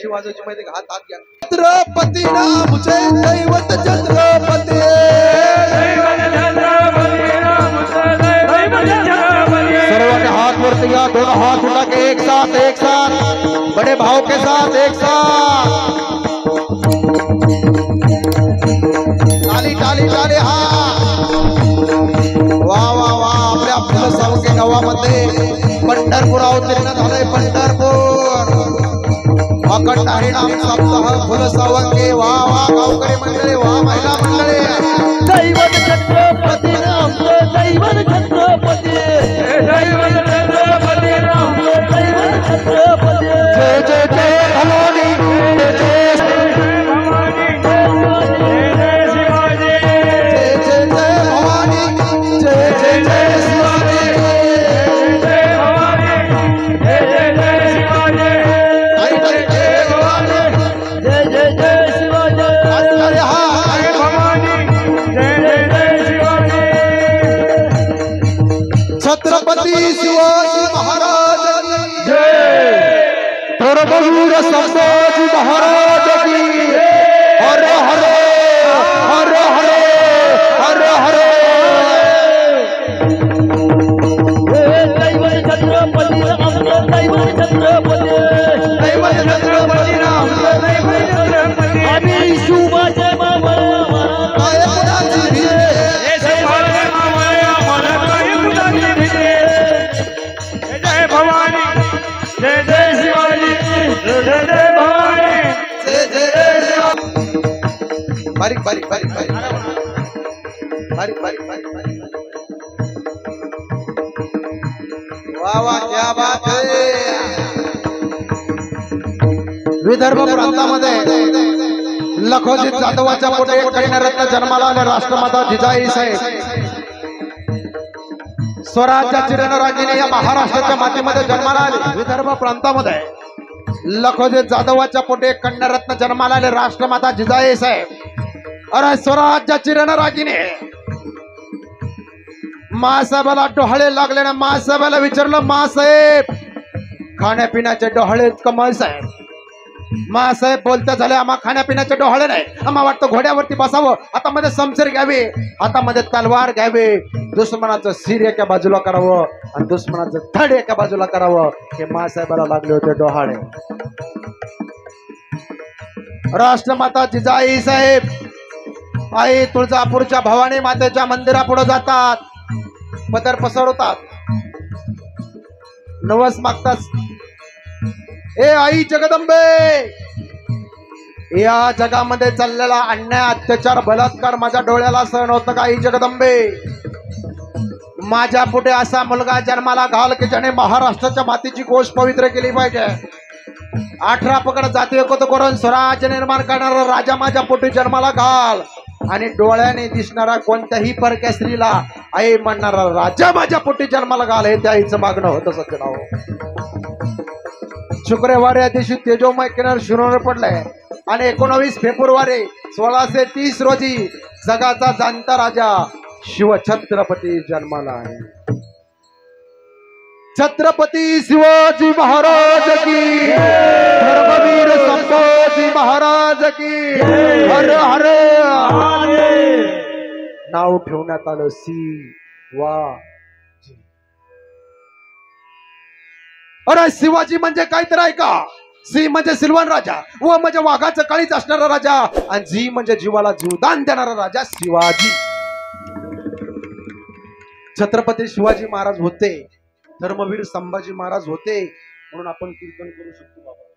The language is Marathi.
कशी वाजवायची माहिती का? हात घ्या. छत्रपती रामचे दैवत छत्रपती, सर्वांनी हाथ वरती घ्या. दोन हाथ उठा के एक साथ बड़े भाव के साथ एक साथ ताली ताली ताली. हा वा वा वा. आपल्या फुलसावंगे गावामध्ये पंढरपूर अवतीर्ण झालंय. पंढरपूर अखंड हरिनाम सप्ताह फुलसावंगे. वा वा गावकरी मंडळी, वा महिला मंडळी. दैवत छत्रपती रामचं दैवत छत्रपती, दैवत छत्रपती रामचं दैवत छत्रपती. जय जय जय भवानी, जय जय भवानी, जय शिवाजी, जय जय जय भवानी, जय जय जय शिवाजी, जय भवानी, जय जय शिवाजी, जय जय भवानी, जय जय शिवाजी. अरे हा जय भवानी, जय जय शिवाजी. छत्रपती शिवाजी महाराज की जय. धर्मवीर संभाजी महाराज की. हर हर हर हर हर हर. दैवत छत्रपती रामचं दैवत छत्रपती, दैवत छत्रपती रामचं दैवत छत्रपती. आम्ही शिवबाचे मावळे काय कुणाची भीती, जय भवानी, जय जय शिवाजी, जय जय भवानी. जय जय शिवाजी. बारीक बारीक बारीक बारीक बारीक बारीक बारीक बारीक. वा वा क्या बात है. विदर्भ प्रांतामध्ये लखोजी जाधवाच्या पोटी एक कन्यारत्न जन्माला आले. राष्ट्रमाता जिजाई साहेब स्वराज्याची रणरागिणी या महाराष्ट्राच्या मातीमध्ये जन्माला आले. विदर्भ प्रांतामध्ये लखोजी जाधवाच्या पोटी एक कन्यारत्न जन्माला आले. राष्ट्रमाता जिजाई साहेब. अरे स्वराज्याची रणरागिणी. मासाहेबाला डोहाळे लागले ना. मासाहेबाला विचारलं, मासाहेब खाण्यापिण्याचे डोहाळे कमल साहेब. मासाहेब बोलता झाले, आम्हा खाण्यापिण्याचे डोहाळे नाही. आम्हा वाटतं घोड्यावरती बसावं, हातामध्ये समशेर घ्यावे, हातामध्ये तलवार घ्यावे, दुश्मनाचं सिर एका बाजूला करावं आणि दुश्मनाचं धड एका बाजूला करावं. हे मासाहेबाला लागले होते डोहाळे. राष्ट्रमाता जिजाई साहेब आई तुळजापूरच्या भवानी मातेच्या मंदिरापुढे जातात. पदर पसरवतात, नवस मागतात. ए आई जगदंबे, या जगामध्ये चाललेला अन्याय, अत्याचार, बलात्कार माझ्या डोळ्याला सहन होतं का? आई जगदंबे, माझ्या पुढे असा मुलगा जन्माला घाल की ज्याने महाराष्ट्राच्या मातीची गोष पवित्र केली पाहिजे. 18 पकड जाती एकत्र करून स्वराज्य निर्माण करणारा राजा माझ्या पोटी जन्माला घाल. आणि डोळ्याने दिसणारा कोणत्याही परक्या स्त्रीला आई म्हणणारा राजा माझ्या पोटी जन्माला घाल, हे त्या आईचं मागणं होतं. सत्यनाव शुक्रवार या दिवशी तेजोमय किनार शिरोवर पडलाय आणि 19 फेब्रुवारी 1630 रोजी जगाचा जाणता राजा शिवछत्रपती जन्माला आहे. छत्रपती शिवाजी महाराज की, धर्मवीर संभाजी महाराज की. हर हर. नाव ठेवण्यात आलं शिवाजी. अरे शिवाजी म्हणजे काहीतरी आहे का? सी म्हणजे सिलवान राजा, व म्हणजे वाघाचं काळीच असणारा राजा, आणि जी म्हणजे जीवाला जीवदान देणारा राजा शिवाजी. छत्रपती शिवाजी महाराज होते, धर्मवीर संभाजी महाराज होते, म्हणून आपण कीर्तन करू शकतो बाबा.